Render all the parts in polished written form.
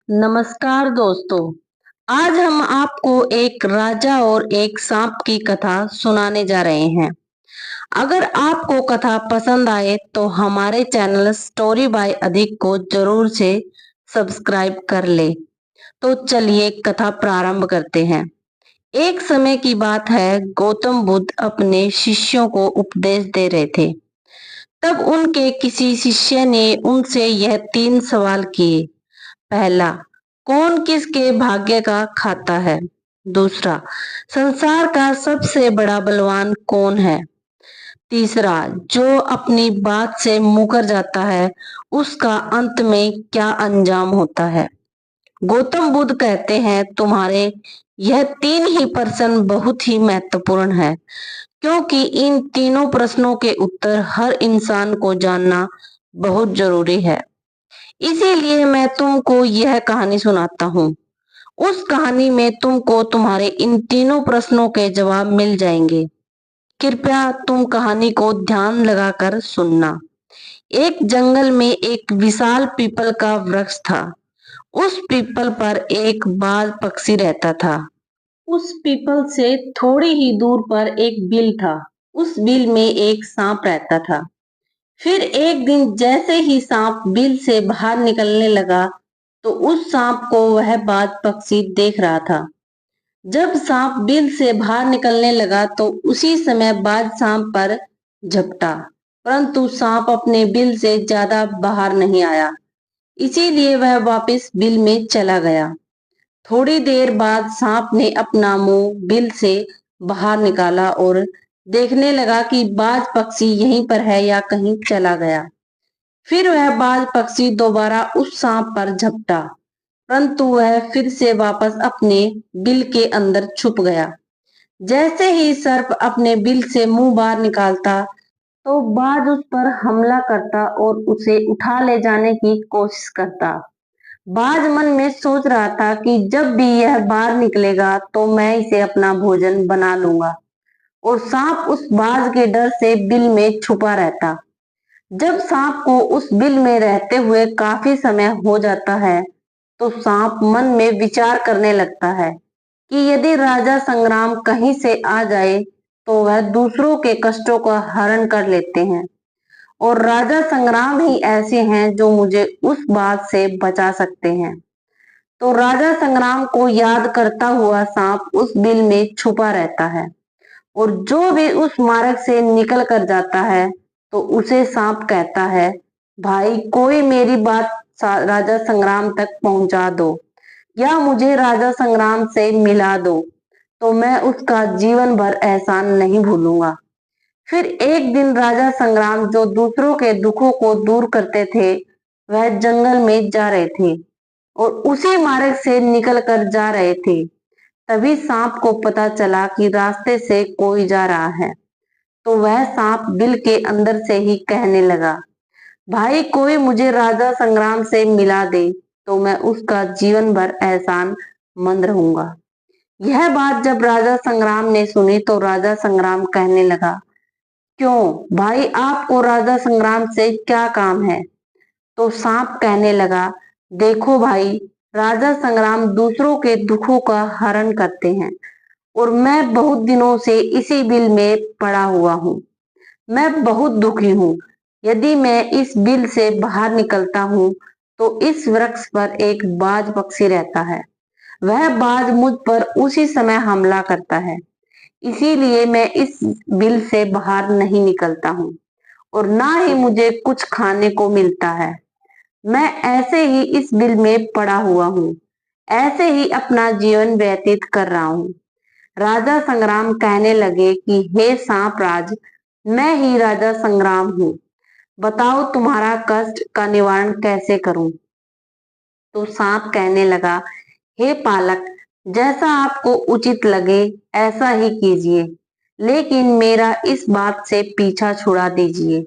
नमस्कार दोस्तों। आज हम आपको एक राजा और एक सांप की कथा सुनाने जा रहे हैं। अगर आपको कथा पसंद आए तो हमारे चैनल स्टोरी बाय अधिक को जरूर से सब्सक्राइब कर ले। तो चलिए कथा प्रारंभ करते हैं। एक समय की बात है, गौतम बुद्ध अपने शिष्यों को उपदेश दे रहे थे। तब उनके किसी शिष्य ने उनसे यह 3 सवाल किए। पहला, कौन किसके भाग्य का खाता है? दूसरा, संसार का सबसे बड़ा बलवान कौन है? तीसरा, जो अपनी बात से मुकर जाता है उसका अंत में क्या अंजाम होता है? गौतम बुद्ध कहते हैं, तुम्हारे यह 3 ही प्रश्न बहुत ही महत्वपूर्ण है, क्योंकि इन तीनों प्रश्नों के उत्तर हर इंसान को जानना बहुत जरूरी है। इसीलिए मैं तुमको यह कहानी सुनाता हूँ। उस कहानी में तुमको तुम्हारे इन तीनों प्रश्नों के जवाब मिल जाएंगे। कृपया तुम कहानी को ध्यान लगाकर सुनना। एक जंगल में एक विशाल पीपल का वृक्ष था। उस पीपल पर एक बाज पक्षी रहता था। उस पीपल से थोड़ी ही दूर पर एक बिल था। उस बिल में एक सांप रहता था। फिर एक दिन जैसे ही सांप बिल से बाहर निकलने लगा, तो उस सांप को वह बाज पक्षी देख रहा था। जब सांप बिल से बाहर निकलने लगा तो उसी समय बाज सांप पर झपटा, परंतु सांप अपने बिल से ज्यादा बाहर नहीं आया, इसीलिए वह वापस बिल में चला गया। थोड़ी देर बाद सांप ने अपना मुंह बिल से बाहर निकाला और देखने लगा कि बाज पक्षी यहीं पर है या कहीं चला गया। फिर वह बाज पक्षी दोबारा उस सांप पर झपटा, परंतु वह फिर से वापस अपने बिल के अंदर छुप गया। जैसे ही सर्प अपने बिल से मुंह बाहर निकालता, तो बाज उस पर हमला करता और उसे उठा ले जाने की कोशिश करता। बाज मन में सोच रहा था कि जब भी यह बाहर निकलेगा तो मैं इसे अपना भोजन बना लूंगा, और सांप उस बाज के डर से बिल में छुपा रहता। जब सांप को उस बिल में रहते हुए काफी समय हो जाता है, तो सांप मन में विचार करने लगता है कि यदि राजा संग्राम कहीं से आ जाए तो वह दूसरों के कष्टों का हरण कर लेते हैं, और राजा संग्राम ही ऐसे हैं जो मुझे उस बात से बचा सकते हैं। तो राजा संग्राम को याद करता हुआ सांप उस बिल में छुपा रहता है, और जो भी उस मार्ग से निकल कर जाता है तो उसे सांप कहता है, भाई कोई मेरी बात राजा संग्राम तक पहुंचा दो, या मुझे राजा संग्राम से मिला दो, तो मैं उसका जीवन भर एहसान नहीं भूलूंगा। फिर एक दिन राजा संग्राम, जो दूसरों के दुखों को दूर करते थे, वह जंगल में जा रहे थे और उसी मार्ग से निकल कर जा रहे थे। तभी सांप को पता चला कि रास्ते से कोई जा रहा है। तो वह सांप बिल के अंदर से ही कहने लगा, भाई कोई मुझे राजा संग्राम से मिला दे, तो मैं उसका जीवन भर एहसान मंद रहूंगा। यह बात जब राजा संग्राम ने सुनी तो राजा संग्राम कहने लगा, क्यों भाई, आपको राजा संग्राम से क्या काम है? तो सांप कहने लगा, देखो भाई, राजा संग्राम दूसरों के दुखों का हरण करते हैं, और मैं बहुत दिनों से इसी बिल में पड़ा हुआ हूँ। मैं बहुत दुखी हूँ। यदि मैं इस बिल से बाहर निकलता हूँ तो इस वृक्ष पर एक बाज पक्षी रहता है। वह बाज मुझ पर उसी समय हमला करता है, इसीलिए मैं इस बिल से बाहर नहीं निकलता हूँ, और ना ही मुझे कुछ खाने को मिलता है। मैं ऐसे ही इस बिल में पड़ा हुआ हूँ, ऐसे ही अपना जीवन व्यतीत कर रहा हूँ। राजा संग्राम कहने लगे कि हे सांप राज, मैं ही राजा संग्राम हूँ, बताओ तुम्हारा कष्ट का निवारण कैसे करूं? तो सांप कहने लगा, हे पालक, जैसा आपको उचित लगे ऐसा ही कीजिए, लेकिन मेरा इस बात से पीछा छुड़ा दीजिए,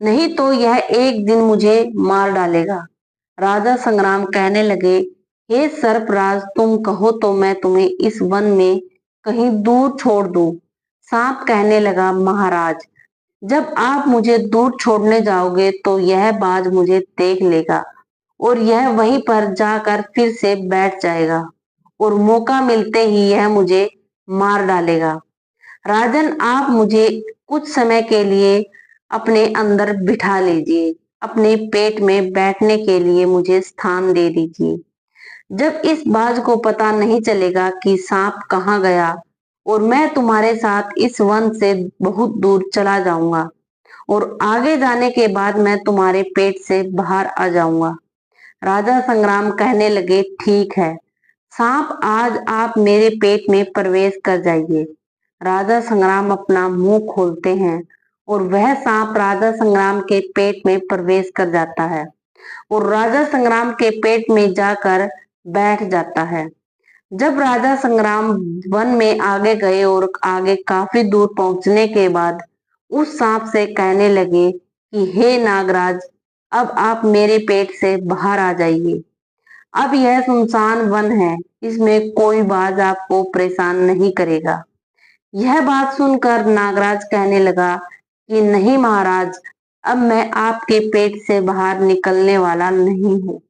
नहीं तो यह एक दिन मुझे मार डालेगा। राजा संग्राम कहने लगे, हे सर्पराज, तुम कहो तो मैं तुम्हें इस वन में कहीं दूर छोड़ दूं। सांप कहने लगा, महाराज, जब आप मुझे दूर छोड़ने जाओगे तो यह बाज मुझे देख लेगा और यह वहीं पर जाकर फिर से बैठ जाएगा और मौका मिलते ही यह मुझे मार डालेगा। राजन, आप मुझे कुछ समय के लिए अपने अंदर बिठा लीजिए, अपने पेट में बैठने के लिए मुझे स्थान दे दीजिए। जब इस बाज को पता नहीं चलेगा कि सांप कहाँ गया और मैं तुम्हारे साथ इस वन से बहुत दूर चला जाऊंगा और आगे जाने के बाद मैं तुम्हारे पेट से बाहर आ जाऊंगा। राजा संग्राम कहने लगे, ठीक है सांप, आज आप मेरे पेट में प्रवेश कर जाइए। राजा संग्राम अपना मुंह खोलते हैं और वह सांप राजा संग्राम के पेट में प्रवेश कर जाता है और राजा संग्राम के पेट में जाकर बैठ जाता है। जब राजा संग्राम वन में आगे गए और आगे काफी दूर पहुंचने के बाद उस सांप से कहने लगे कि हे नागराज, अब आप मेरे पेट से बाहर आ जाइए। अब यह सुनसान वन है, इसमें कोई बाज आपको परेशान नहीं करेगा। यह बात सुनकर नागराज कहने लगा कि नहीं महाराज, अब मैं आपके पेट से बाहर निकलने वाला नहीं हूँ।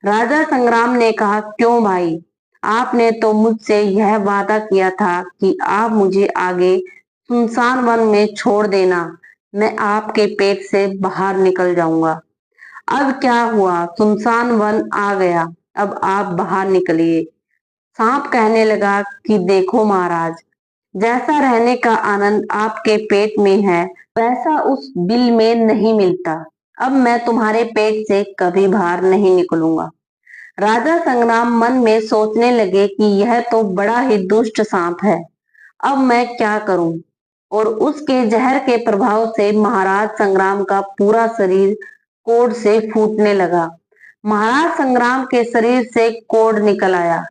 राजा संग्राम ने कहा, क्यों भाई, आपने तो मुझसे यह वादा किया था कि आप मुझे आगे सुनसान वन में छोड़ देना, मैं आपके पेट से बाहर निकल जाऊंगा। अब क्या हुआ, सुनसान वन आ गया, अब आप बाहर निकलिए। सांप कहने लगा कि देखो महाराज, जैसा रहने का आनंद आपके पेट में है वैसा उस बिल में नहीं मिलता। अब मैं तुम्हारे पेट से कभी बाहर नहीं निकलूंगा। राजा संग्राम मन में सोचने लगे कि यह तो बड़ा ही दुष्ट सांप है, अब मैं क्या करूं। और उसके जहर के प्रभाव से महाराज संग्राम का पूरा शरीर कोढ़ से फूटने लगा। महाराज संग्राम के शरीर से कोढ़ निकल आया।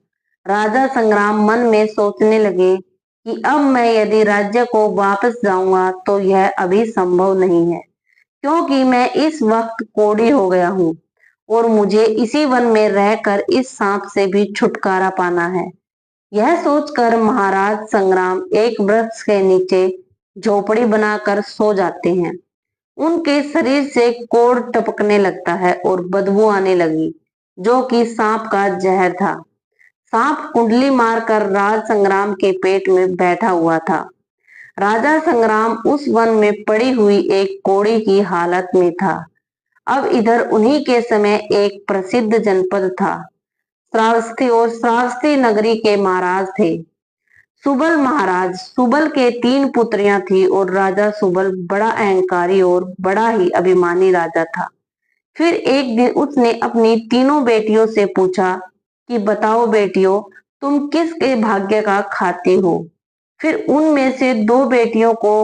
राजा संग्राम मन में सोचने लगे कि अब मैं यदि राज्य को वापस जाऊंगा तो यह अभी संभव नहीं है, क्योंकि मैं इस वक्त कोढ़ी हो गया हूँ और मुझे इसी वन में रहकर इस सांप से भी छुटकारा पाना है। यह सोचकर महाराज संग्राम एक वृक्ष के नीचे झोपड़ी बनाकर सो जाते हैं। उनके शरीर से कोढ़ टपकने लगता है और बदबू आने लगी, जो कि सांप का जहर था। सांप कुंडली मारकर राज संग्राम के पेट में बैठा हुआ था। राजा संग्राम उस वन में पड़ी हुई एक कोढ़ी की हालत में था। अब इधर उन्हीं के समय एक प्रसिद्ध जनपद था श्रावस्ती, और श्रावस्ती नगरी के महाराज थे सुबल महाराज। सुबल के 3 पुत्रियां थी और राजा सुबल बड़ा अहंकारी और बड़ा ही अभिमानी राजा था। फिर एक दिन उसने अपनी तीनों बेटियों से पूछा कि बताओ बेटियों, तुम किसके भाग्य का खाती हो। फिर उनमें से 2 बेटियों को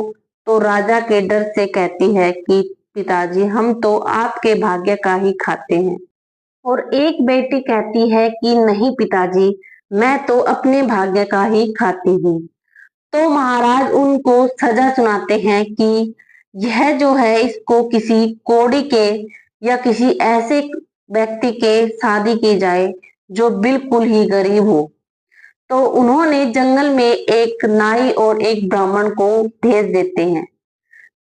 तो राजा के डर से कहती है कि पिताजी, हम तो आपके भाग्य का ही खाते हैं। और एक बेटी कहती है कि नहीं पिताजी, मैं तो अपने भाग्य का ही खाती हूँ। तो महाराज उनको सजा सुनाते हैं कि यह जो है इसको किसी कोढ़ी के या किसी ऐसे व्यक्ति के शादी की जाए जो बिल्कुल ही गरीब हो। तो उन्होंने जंगल में एक नाई और एक ब्राह्मण को भेज देते हैं।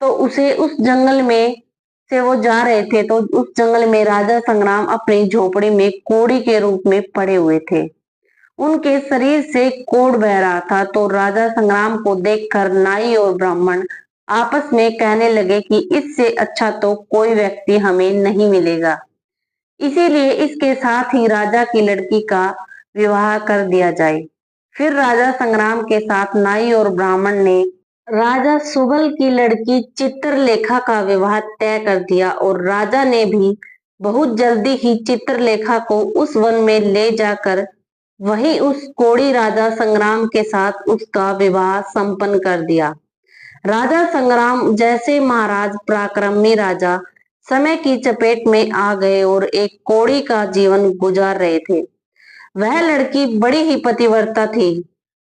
तो उसे उस जंगल में से वो जा रहे थे, तो उस जंगल में राजा संग्राम अपनी झोपड़ी में कोढ़ी के रूप में पड़े हुए थे। उनके शरीर से कोढ़ बह रहा था। तो राजा संग्राम को देखकर नाई और ब्राह्मण आपस में कहने लगे कि इससे अच्छा तो कोई व्यक्ति हमें नहीं मिलेगा, इसीलिए इसके साथ ही राजा की लड़की का विवाह कर दिया जाए। फिर राजा संग्राम के साथ नाई और ब्राह्मण ने राजा सुबल की लड़की चित्रलेखा का विवाह तय कर दिया और राजा ने भी बहुत जल्दी ही चित्रलेखा को उस वन में ले जाकर वहीं उस कोढ़ी राजा संग्राम के साथ उसका विवाह संपन्न कर दिया। राजा संग्राम जैसे महाराज पराक्रमी राजा समय की चपेट में आ गए और एक कोढ़ी का जीवन गुजार रहे थे। वह लड़की बड़ी ही पतिव्रता थी।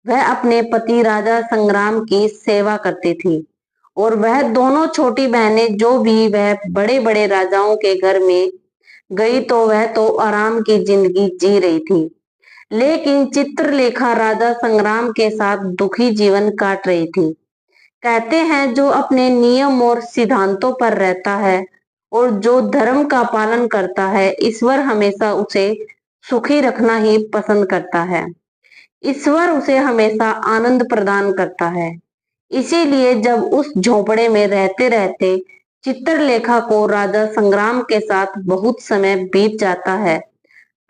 वह अपने पति राजा संग्राम की सेवा करती थी और वह दोनों छोटी बहनें जो भी वह बड़े बड़े राजाओं के घर में गई तो वह तो आराम की जिंदगी जी रही थी, लेकिन चित्रलेखा राजा संग्राम के साथ दुखी जीवन काट रही थी। कहते हैं जो अपने नियम और सिद्धांतों पर रहता है और जो धर्म का पालन करता है, ईश्वर हमेशा उसे सुखी रखना ही पसंद करता है। ईश्वर उसे हमेशा आनंद प्रदान करता है। इसीलिए जब उस झोपड़े में रहते रहते चित्रलेखा को राजा संग्राम के साथ बहुत समय बीत जाता है,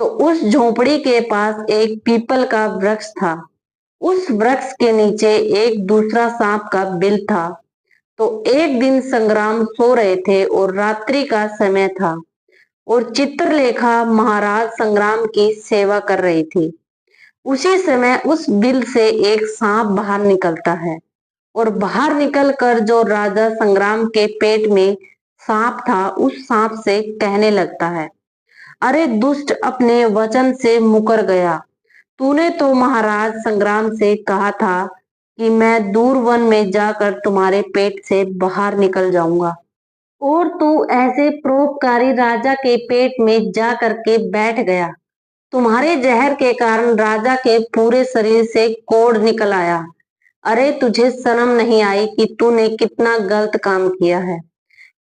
तो उस झोपड़ी के पास एक पीपल का वृक्ष था। उस वृक्ष के नीचे एक दूसरा सांप का बिल था। तो एक दिन संग्राम सो रहे थे और रात्रि का समय था और चित्रलेखा महाराज संग्राम की सेवा कर रही थी। उसी समय उस बिल से एक सांप बाहर निकलता है और बाहर निकलकर जो राजा संग्राम के पेट में सांप था, उस सांप से कहने लगता है, अरे दुष्ट, अपने वचन से मुकर गया। तूने तो महाराज संग्राम से कहा था कि मैं दूर वन में जाकर तुम्हारे पेट से बाहर निकल जाऊंगा, और तू ऐसे परोपकारी राजा के पेट में जा करके बैठ गया। तुम्हारे जहर के कारण राजा के पूरे शरीर से कोढ़ निकल आया। अरे तुझे शर्म नहीं आई कि तूने कितना गलत काम किया है?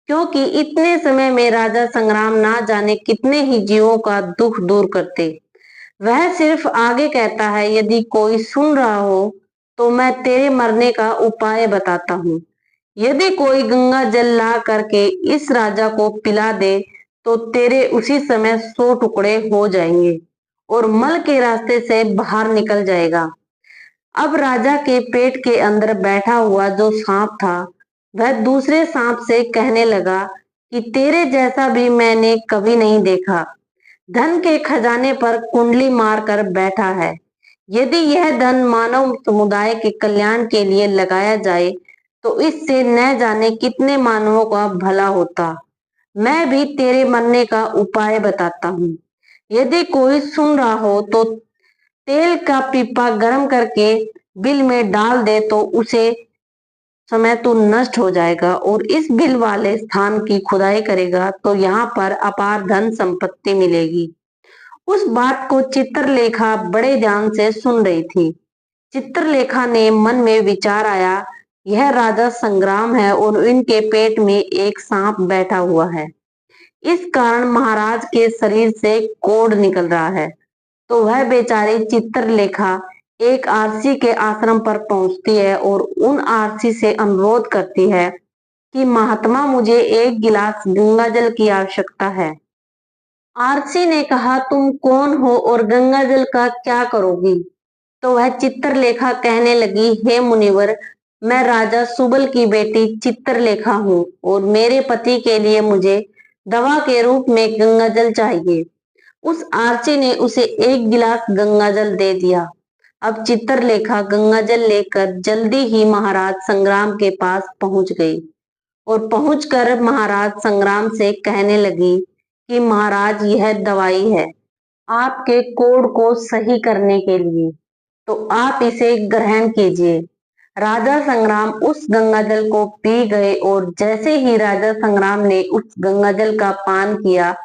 क्योंकि इतने समय में राजा संग्राम ना जाने कितने ही जीवों का दुख दूर करते। वह सिर्फ आगे कहता है, यदि कोई सुन रहा हो तो मैं तेरे मरने का उपाय बताता हूँ। यदि कोई गंगा जल ला करके इस राजा को पिला दे तो तेरे उसी समय 100 टुकड़े हो जाएंगे और मल के रास्ते से बाहर निकल जाएगा। अब राजा के पेट के अंदर बैठा हुआ जो सांप था, वह दूसरे सांप से कहने लगा कि तेरे जैसा भी मैंने कभी नहीं देखा। धन के खजाने पर कुंडली मारकर बैठा है। यदि यह धन मानव समुदाय के कल्याण के लिए लगाया जाए तो इससे न जाने कितने मानवों का भला होता। मैं भी तेरे मरने का उपाय बताता हूँ। यदि कोई सुन रहा हो तो तेल का पीपा गर्म करके बिल में डाल दे तो उसे समय तू नष्ट हो जाएगा, और इस बिल वाले स्थान की खुदाई करेगा तो यहाँ पर अपार धन संपत्ति मिलेगी। उस बात को चित्रलेखा बड़े ध्यान से सुन रही थी। चित्रलेखा ने मन में विचार आया, यह राजा संग्राम है और इनके पेट में एक सांप बैठा हुआ है। इस कारण महाराज के शरीर से कोढ़ निकल रहा है। तो वह बेचारी चित्रलेखा एक आरसी के आश्रम पर पहुंचती है और उन आरसी से अनुरोध करती है कि महात्मा, मुझे एक गिलास गंगा जल की आवश्यकता है। आरसी ने कहा, तुम कौन हो और गंगा जल का क्या करोगी? तो वह चित्रलेखा कहने लगी, हे मुनिवर, मैं राजा सुबल की बेटी चित्रलेखा हूँ और मेरे पति के लिए मुझे दवा के रूप में गंगा जल चाहिए। उस आरसी ने उसे एक गिलास गंगा जल दे दिया। अब चित्रलेखा गंगा जल लेकर जल्दी ही महाराज संग्राम के पास पहुंच गई और पहुंचकर महाराज संग्राम से कहने लगी कि महाराज, यह दवाई है आपके कोढ़ को सही करने के लिए, तो आप इसे ग्रहण कीजिए। राजा संग्राम उस गंगाजल को पी गए और जैसे ही राजा संग्राम ने उस गंगाजल का पान किया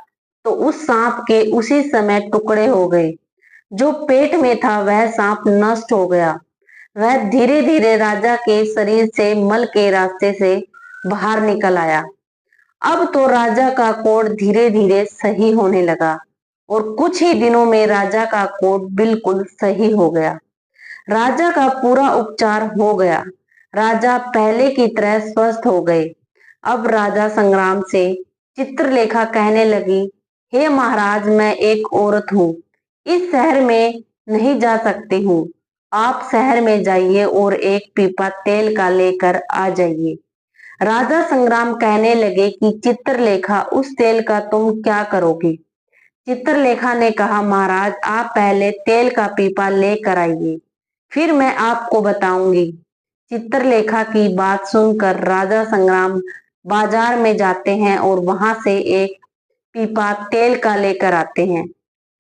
तो उस सांप के उसी समय टुकड़े हो गए। जो पेट में था वह सांप नष्ट हो गया। वह धीरे धीरे राजा के शरीर से मल के रास्ते से बाहर निकल आया। अब तो राजा का कोढ़ धीरे धीरे सही होने लगा और कुछ ही दिनों में राजा का कोढ़ बिल्कुल सही हो गया। राजा का पूरा उपचार हो गया। राजा पहले की तरह स्वस्थ हो गए। अब राजा संग्राम से चित्रलेखा कहने लगी, हे महाराज, मैं एक औरत हूँ, इस शहर में नहीं जा सकती हूँ। आप शहर में जाइए और एक पीपा तेल का लेकर आ जाइए। राजा संग्राम कहने लगे कि चित्रलेखा, उस तेल का तुम क्या करोगी? चित्रलेखा ने कहा, महाराज, आप पहले तेल का पीपा लेकर आइए, फिर मैं आपको बताऊंगी। चित्रलेखा की बात सुनकर राजा संग्राम बाजार में जाते हैं और वहां से एक पीपा तेल का लेकर आते हैं।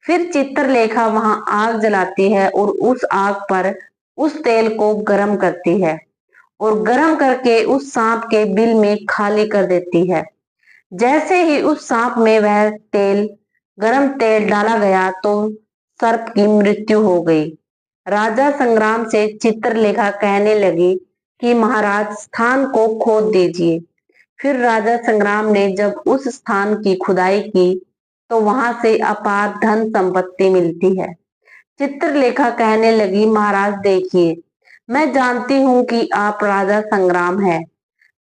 फिर चित्रलेखा वहां आग जलाती है और उस आग पर उस तेल को गर्म करती है और गर्म करके उस सांप के बिल में खाली कर देती है। जैसे ही उस सांप में वह तेल, गरम तेल डाला गया तो सर्प की मृत्यु हो गई। राजा संग्राम से चित्रलेखा कहने लगी कि महाराज, स्थान को खोद दीजिए। फिर राजा संग्राम ने जब उस स्थान की खुदाई की तो वहां से अपार धन संपत्ति मिलती है। चित्रलेखा कहने लगी, महाराज देखिए, मैं जानती हूँ कि आप राजा संग्राम है,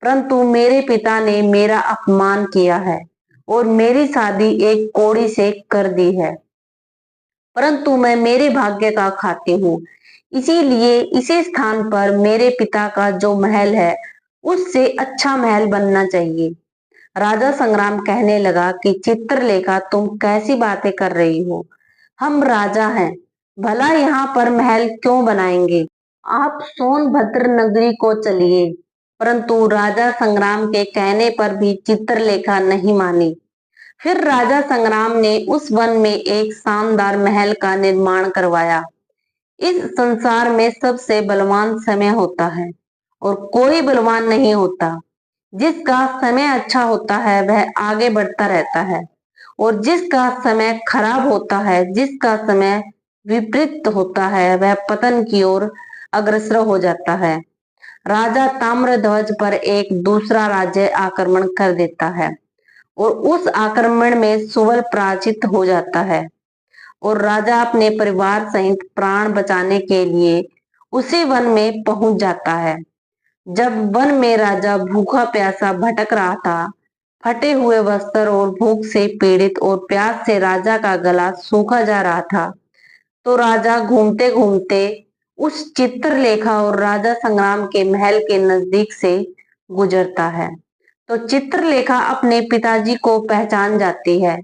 परंतु मेरे पिता ने मेरा अपमान किया है और मेरी शादी एक कोड़ी से कर दी है। परंतु मैं मेरे भाग्य का खाती हूँ, इसीलिए इसी स्थान पर मेरे पिता का जो महल है उससे अच्छा महल बनना चाहिए। राजा संग्राम कहने लगा कि चित्रलेखा, तुम कैसी बातें कर रही हो? हम राजा हैं, भला यहाँ पर महल क्यों बनाएंगे? आप सोनभद्र नगरी को चलिए। परंतु राजा संग्राम के कहने पर भी चित्रलेखा नहीं मानी। फिर राजा संग्राम ने उस वन में एक शानदार महल का निर्माण करवाया। इस संसार में सबसे बलवान समय होता है और कोई बलवान नहीं होता। जिसका समय अच्छा होता है वह आगे बढ़ता रहता है और जिसका समय खराब होता है, जिसका समय विपरीत होता है, वह पतन की ओर अग्रसर हो जाता है। राजा ताम्रध्वज पर एक दूसरा राज्य आक्रमण कर देता है और उस आक्रमण में सुवल पराजित हो जाता है और राजा अपने परिवार सहित प्राण बचाने के लिए उसी वन में पहुंच जाता है। जब वन में राजा भूखा प्यासा भटक रहा था, फटे हुए वस्त्र और भूख से पीड़ित और प्यास से राजा का गला सूखा जा रहा था, तो राजा घूमते घूमते उस चित्रलेखा और राजा संग्राम के महल के नजदीक से गुजरता है। तो चित्रलेखा अपने पिताजी को पहचान जाती है।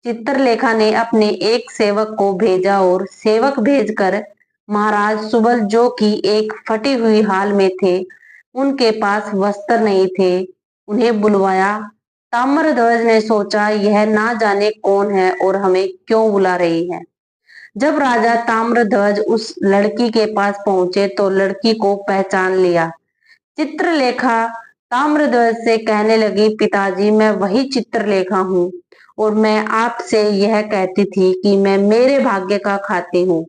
चित्रलेखा ने अपने एक सेवक को भेजा और सेवक भेजकर महाराज सुबल, जो कि एक फटी हुई हाल में थे, उनके पास वस्त्र नहीं थे, उन्हें बुलवाया। ताम्रध्वज ने सोचा, यह ना जाने कौन है और हमें क्यों बुला रही है। जब राजा ताम्रध्वज उस लड़की के पास पहुंचे तो लड़की को पहचान लिया। चित्रलेखा ताम्रध्वज से कहने लगी, पिताजी, मैं वही चित्रलेखा हूँ और मैं आपसे यह कहती थी कि मैं मेरे भाग्य का खाती हूँ।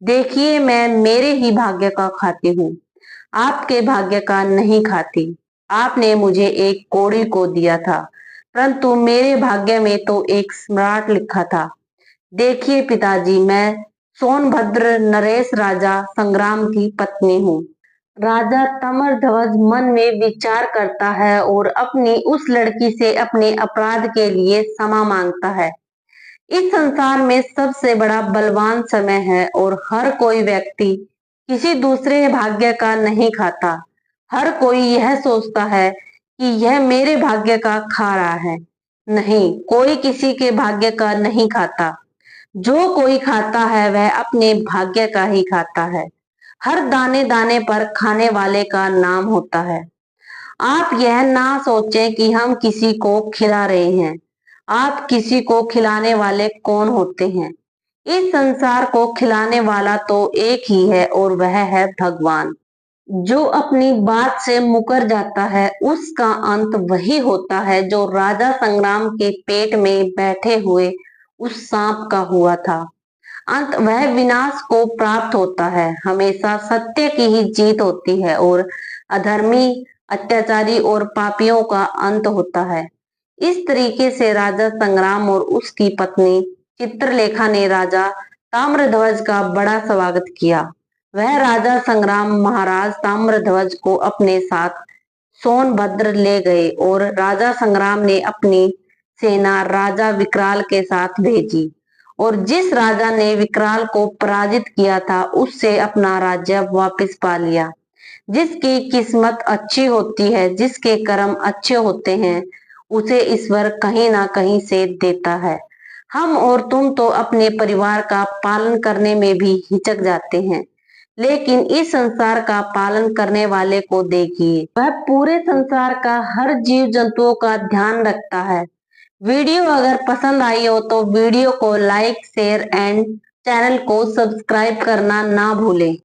देखिए, मैं मेरे ही भाग्य का खाती हूँ, आपके भाग्य का नहीं खाती। आपने मुझे एक कोड़ी को दिया था, परंतु मेरे भाग्य में तो एक सम्राट लिखा था। देखिए पिताजी, मैं सोनभद्र नरेश राजा संग्राम की पत्नी हूँ। राजा ताम्रध्वज मन में विचार करता है और अपनी उस लड़की से अपने अपराध के लिए क्षमा मांगता है। इस संसार में सबसे बड़ा बलवान समय है और हर कोई व्यक्ति किसी दूसरे भाग्य का नहीं खाता। हर कोई यह सोचता है कि यह मेरे भाग्य का खा रहा है। नहीं, कोई किसी के भाग्य का नहीं खाता। जो कोई खाता है वह अपने भाग्य का ही खाता है। हर दाने दाने पर खाने वाले का नाम होता है। आप यह ना सोचें कि हम किसी को खिला रहे हैं। आप किसी को खिलाने वाले कौन होते हैं? इस संसार को खिलाने वाला तो एक ही है और वह है भगवान। जो अपनी बात से मुकर जाता है उसका अंत वही होता है जो राजा संग्राम के पेट में बैठे हुए उस सांप का हुआ था। अंत वह विनाश को प्राप्त होता है। हमेशा सत्य की ही जीत होती है और अधर्मी, अत्याचारी और पापियों का अंत होता है। इस तरीके से राजा संग्राम और उसकी पत्नी चित्रलेखा ने राजा ताम्रध्वज का बड़ा स्वागत किया। वह राजा संग्राम महाराज ताम्रध्वज को अपने साथ सोनभद्र ले गए और राजा संग्राम ने अपनी सेना राजा विकराल के साथ भेजी और जिस राजा ने विकराल को पराजित किया था उससे अपना राज्य वापस पा लिया। जिसकी किस्मत अच्छी होती है, जिसके कर्म अच्छे होते हैं, उसे ईश्वर कहीं ना कहीं से देता है। हम और तुम तो अपने परिवार का पालन करने में भी हिचक जाते हैं, लेकिन इस संसार का पालन करने वाले को देखिए, वह पूरे संसार का हर जीव जंतुओं का ध्यान रखता है। वीडियो अगर पसंद आई हो तो वीडियो को लाइक, शेयर एंड चैनल को सब्सक्राइब करना ना भूलें।